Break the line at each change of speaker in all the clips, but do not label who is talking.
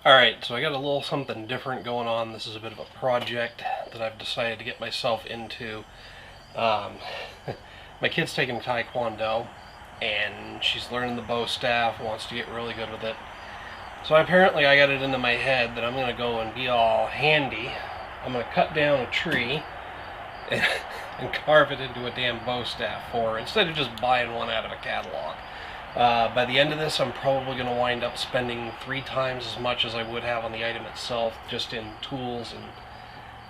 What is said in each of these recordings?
Alright, so I got a little something different going on. This is a bit of a project that I've decided to get myself into. My kid's taking Taekwondo, and she's learning the bow staff, wants to get really good with it. So apparently I got it into my head that I'm going to go and be all handy. I'm going to cut down a tree and carve it into a damn bow staff for her, instead of just buying one out of a catalog. By the end of this, I'm probably going to wind up spending 3 times as much as I would have on the item itself, just in tools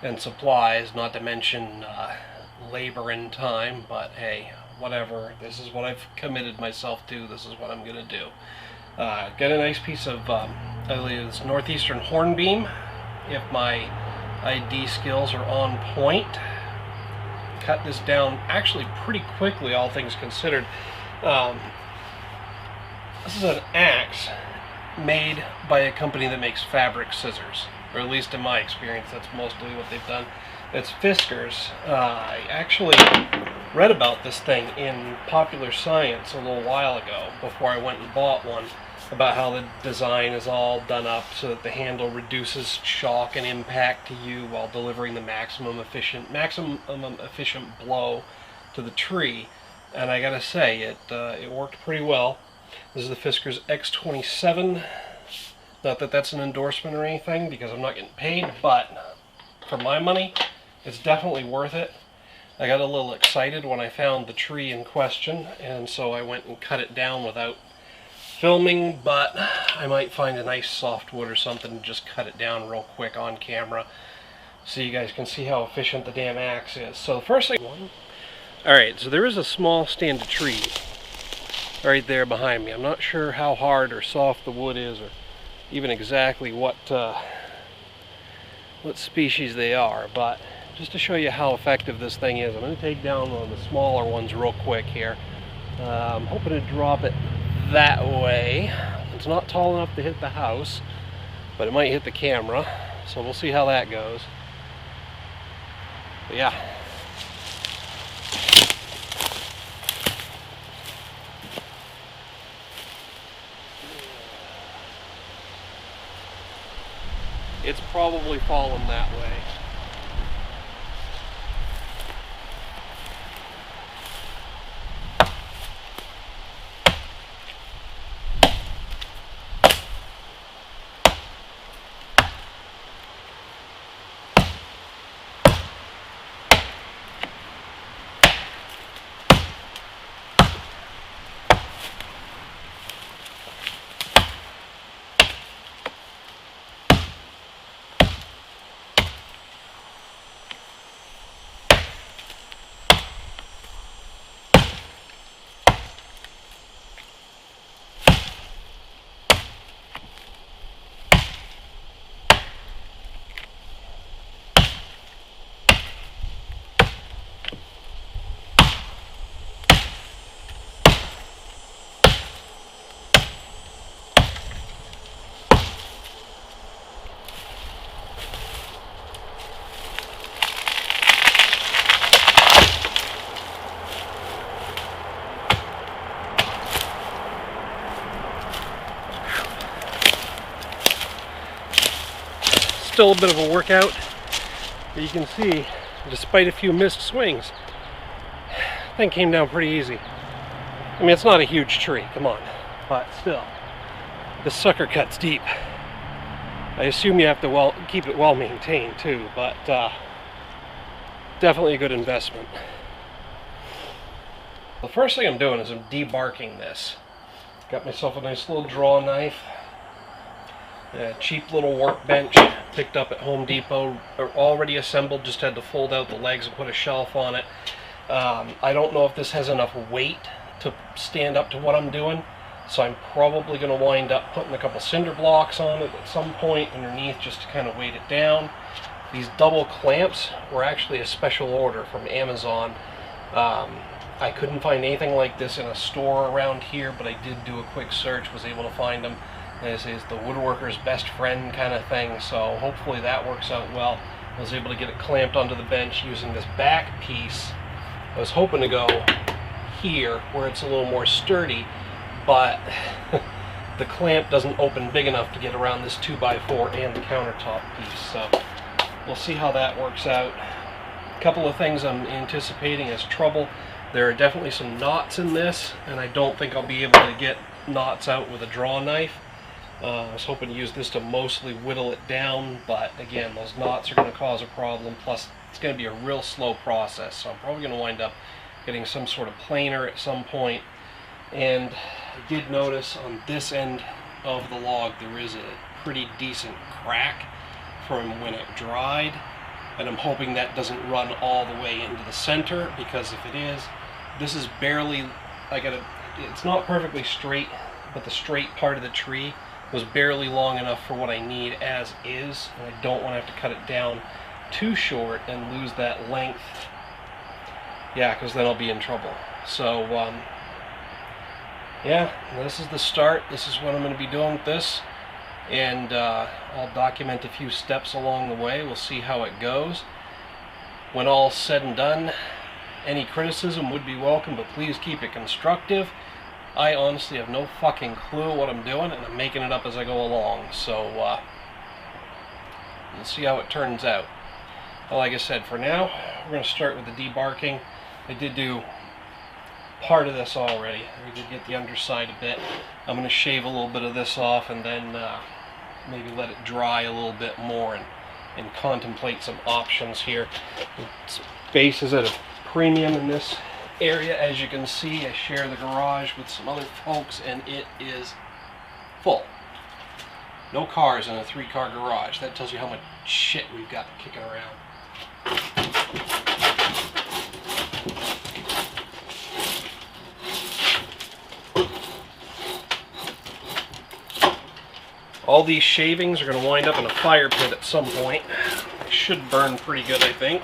and supplies, not to mention labor and time. But hey, whatever. This is what I've committed myself to. This is what I'm going to do. Get a nice piece of, I believe it's northeastern hornbeam, if my ID skills are on point. Cut this down actually pretty quickly, all things considered. This is an axe made by a company that makes fabric scissors, or at least in my experience, that's mostly what they've done. It's Fiskars. I actually read about this thing in Popular Science a little while ago, before I went and bought one, about how the design is all done up so that the handle reduces shock and impact to you while delivering the maximum efficient blow to the tree. And I gotta say, it worked pretty well. This is the Fiskars X27. Not that that's an endorsement or anything, because I'm not getting paid, but for my money, it's definitely worth it. I got a little excited when I found the tree in question, and so I went and cut it down without filming, but I might find a nice softwood or something and just cut it down real quick on camera so you guys can see how efficient the damn axe is. So the first thing... Alright, so there is a small stand of trees right there behind me. I'm not sure how hard or soft the wood is, or even exactly what species they are, but just to show you how effective this thing is, I'm going to take down one of the smaller ones real quick here. I'm hoping to drop it that way. It's not tall enough to hit the house, but it might hit the camera, so we'll see how that goes. But yeah. It's probably fallen that way. Still a bit of a workout, but you can see, despite a few missed swings, the thing came down pretty easy. I mean, it's not a huge tree, come on, but still, this sucker cuts deep. I assume you have to keep it well maintained too, but definitely a good investment. The first thing I'm doing is I'm debarking this. Got myself a nice little draw knife. A cheap little workbench picked up at Home Depot, already assembled, just had to fold out the legs and put a shelf on it. I don't know if this has enough weight to stand up to what I'm doing, so I'm probably going to wind up putting a couple cinder blocks on it at some point underneath just to kind of weight it down. These double clamps were actually a special order from Amazon. I couldn't find anything like this in a store around here, but I did do a quick search, was able to find them. This is the woodworker's best friend kind of thing, so hopefully that works out well. I was able to get it clamped onto the bench using this back piece. I was hoping to go here where it's a little more sturdy, but the clamp doesn't open big enough to get around this 2x4 and the countertop piece. So we'll see how that works out. A couple of things I'm anticipating as trouble. There are definitely some knots in this, and I don't think I'll be able to get knots out with a draw knife. I was hoping to use this to mostly whittle it down, but again, those knots are going to cause a problem. Plus, it's going to be a real slow process, so I'm probably going to wind up getting some sort of planer at some point. And I did notice on this end of the log there is a pretty decent crack from when it dried, and I'm hoping that doesn't run all the way into the center, because if it is, this is barely, it's not perfectly straight, but the straight part of the tree was barely long enough for what I need as is, and I don't want to have to cut it down too short and lose that length. Yeah, because then I'll be in trouble. So yeah, this is the start. This is what I'm going to be doing with this, and I'll document a few steps along the way. We'll see how it goes. When all's said and done, any criticism would be welcome, but please keep it constructive. I honestly have no fucking clue what I'm doing, and I'm making it up as I go along. So we'll see how it turns out. Well, like I said, for now, we're going to start with the debarking. I did do part of this already. We did get the underside a bit. I'm going to shave a little bit of this off, and then maybe let it dry a little bit more, and contemplate some options here. Space is at a premium in this area. As you can see, I share the garage with some other folks, and it is full. No cars in a 3-car garage. That tells you how much shit we've got kicking around. All these shavings are going to wind up in a fire pit at some point. They should burn pretty good, I think.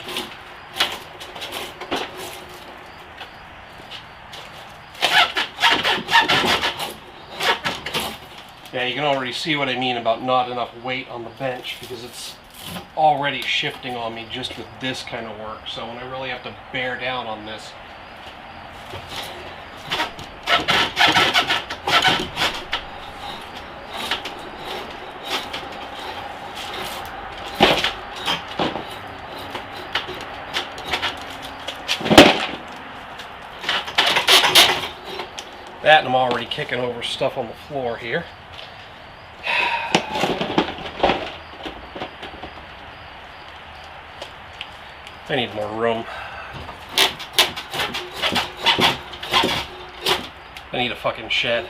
Yeah, you can already see what I mean about not enough weight on the bench, because it's already shifting on me just with this kind of work. So when I really have to bear down on this, that, and I'm already kicking over stuff on the floor here. I need more room. I need a fucking shed.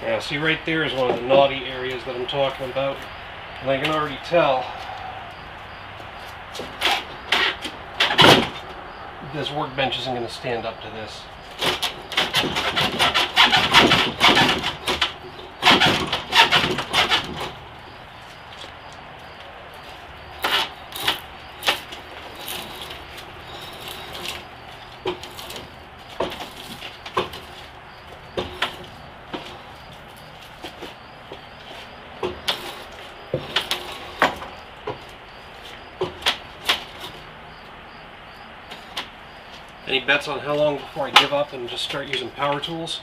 Yeah, see, right there is one of the naughty areas that I'm talking about, and I can already tell this workbench isn't going to stand up to this. Any bets on how long before I give up and just start using power tools?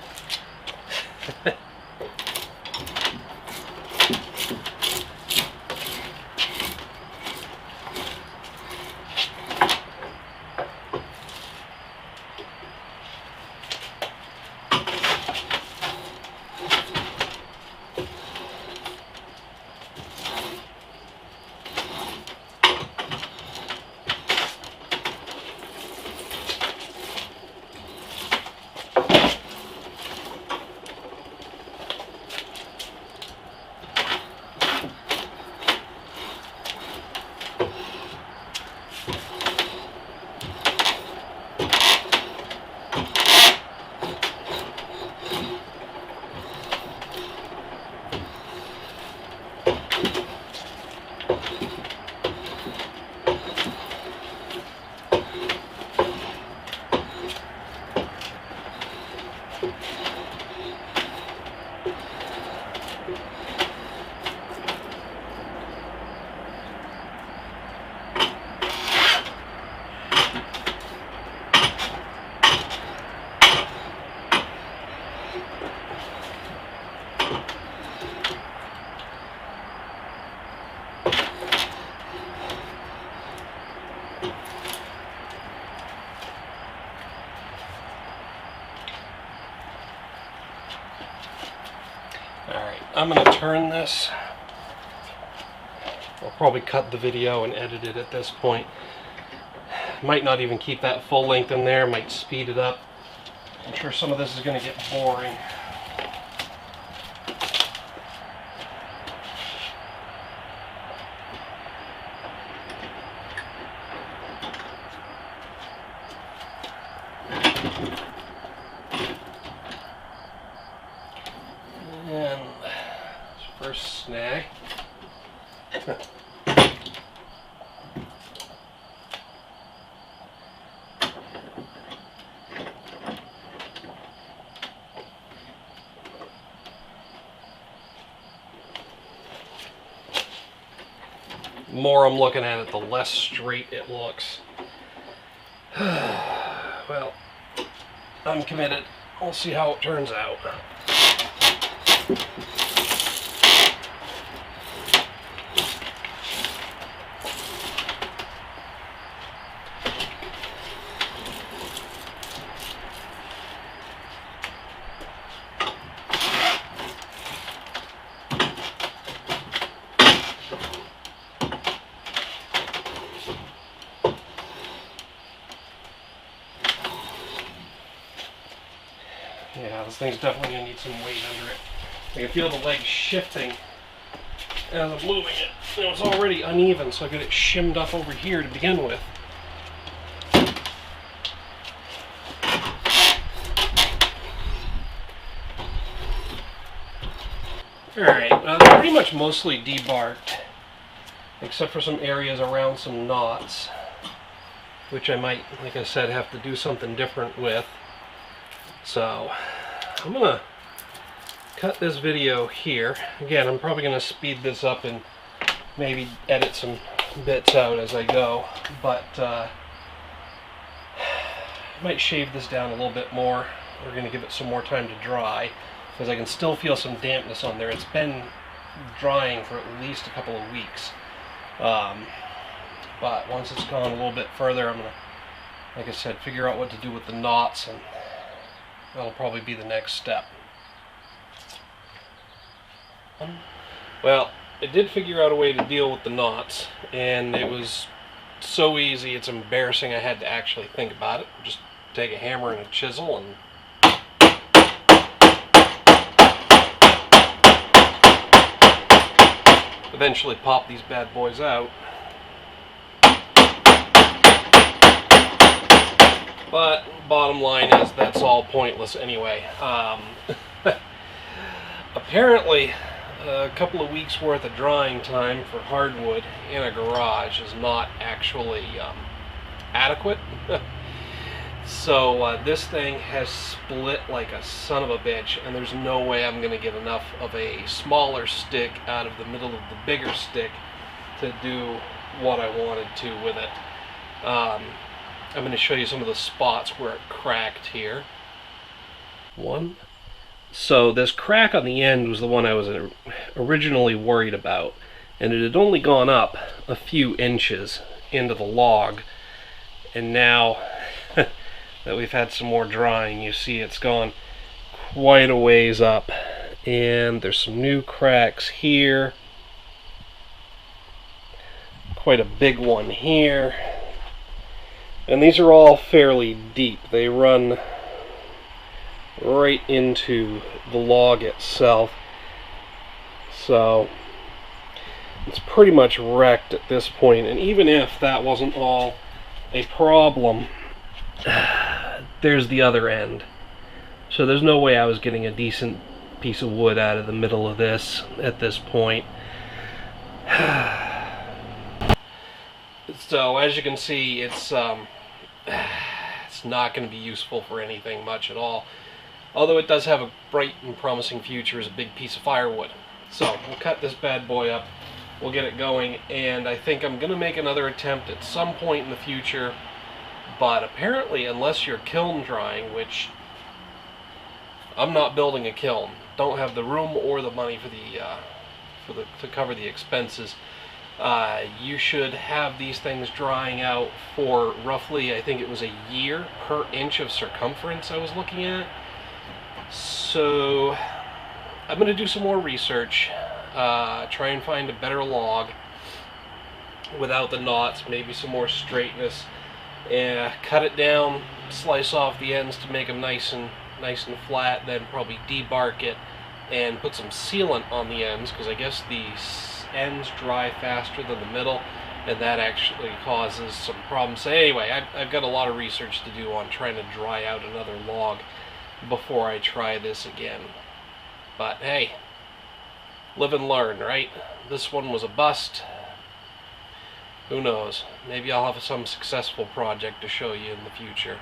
Alright, I'm going to turn this. I'll probably cut the video and edit it at this point. Might not even keep that full length in there, might speed it up. I'm sure some of this is going to get boring. And first snag. The more I'm looking at it, the less straight it looks. Well, I'm committed. We'll see how it turns out. Yeah, this thing's definitely going to need some weight under it. I can feel the legs shifting as I'm moving it. You know, it's already uneven, so I got it shimmed up over here to begin with. Alright, they're pretty much mostly debarked, except for some areas around some knots, which I might, like I said, have to do something different with. So, I'm going to cut this video here. Again, I'm probably going to speed this up and maybe edit some bits out as I go, but I might shave this down a little bit more. We're going to give it some more time to dry, because I can still feel some dampness on there. It's been drying for at least a couple of weeks. But once it's gone a little bit further, I'm going to, like I said, figure out what to do with the knots, and that'll probably be the next step. Well, I did figure out a way to deal with the knots, and it was so easy it's embarrassing I had to actually think about it. Just take a hammer and a chisel and eventually pop these bad boys out. But bottom line is that's all pointless anyway. Apparently a couple of weeks worth of drying time for hardwood in a garage is not actually adequate. So this thing has split like a son of a bitch, and there's no way I'm going to get enough of a smaller stick out of the middle of the bigger stick to do what I wanted to with it. I'm going to show you some of the spots where it cracked here. So this crack on the end was the one I was originally worried about, and it had only gone up a few inches into the log, and now that we've had some more drying, you see it's gone quite a ways up, and there's some new cracks here, quite a big one here, and these are all fairly deep. They run right into the log itself, so it's pretty much wrecked at this point. And even if that wasn't all a problem, there's the other end. So there's no way I was getting a decent piece of wood out of the middle of this at this point. So as you can see, it's not going to be useful for anything much at all. Although it does have a bright and promising future as a big piece of firewood. So we'll cut this bad boy up, we'll get it going, and I think I'm going to make another attempt at some point in the future, but apparently unless you're kiln drying, which I'm not building a kiln, don't have the room or the money for to cover the expenses, you should have these things drying out for roughly, I think it was a year per inch of circumference I was looking at. So I'm going to do some more research, try and find a better log without the knots, maybe some more straightness, and cut it down, slice off the ends to make them nice and flat, then probably debark it and put some sealant on the ends, because I guess the ends dry faster than the middle, and that actually causes some problems. So anyway, I've got a lot of research to do on trying to dry out another log before I try this again. But hey, live and learn, right? This one was a bust. Who knows? Maybe I'll have some successful project to show you in the future.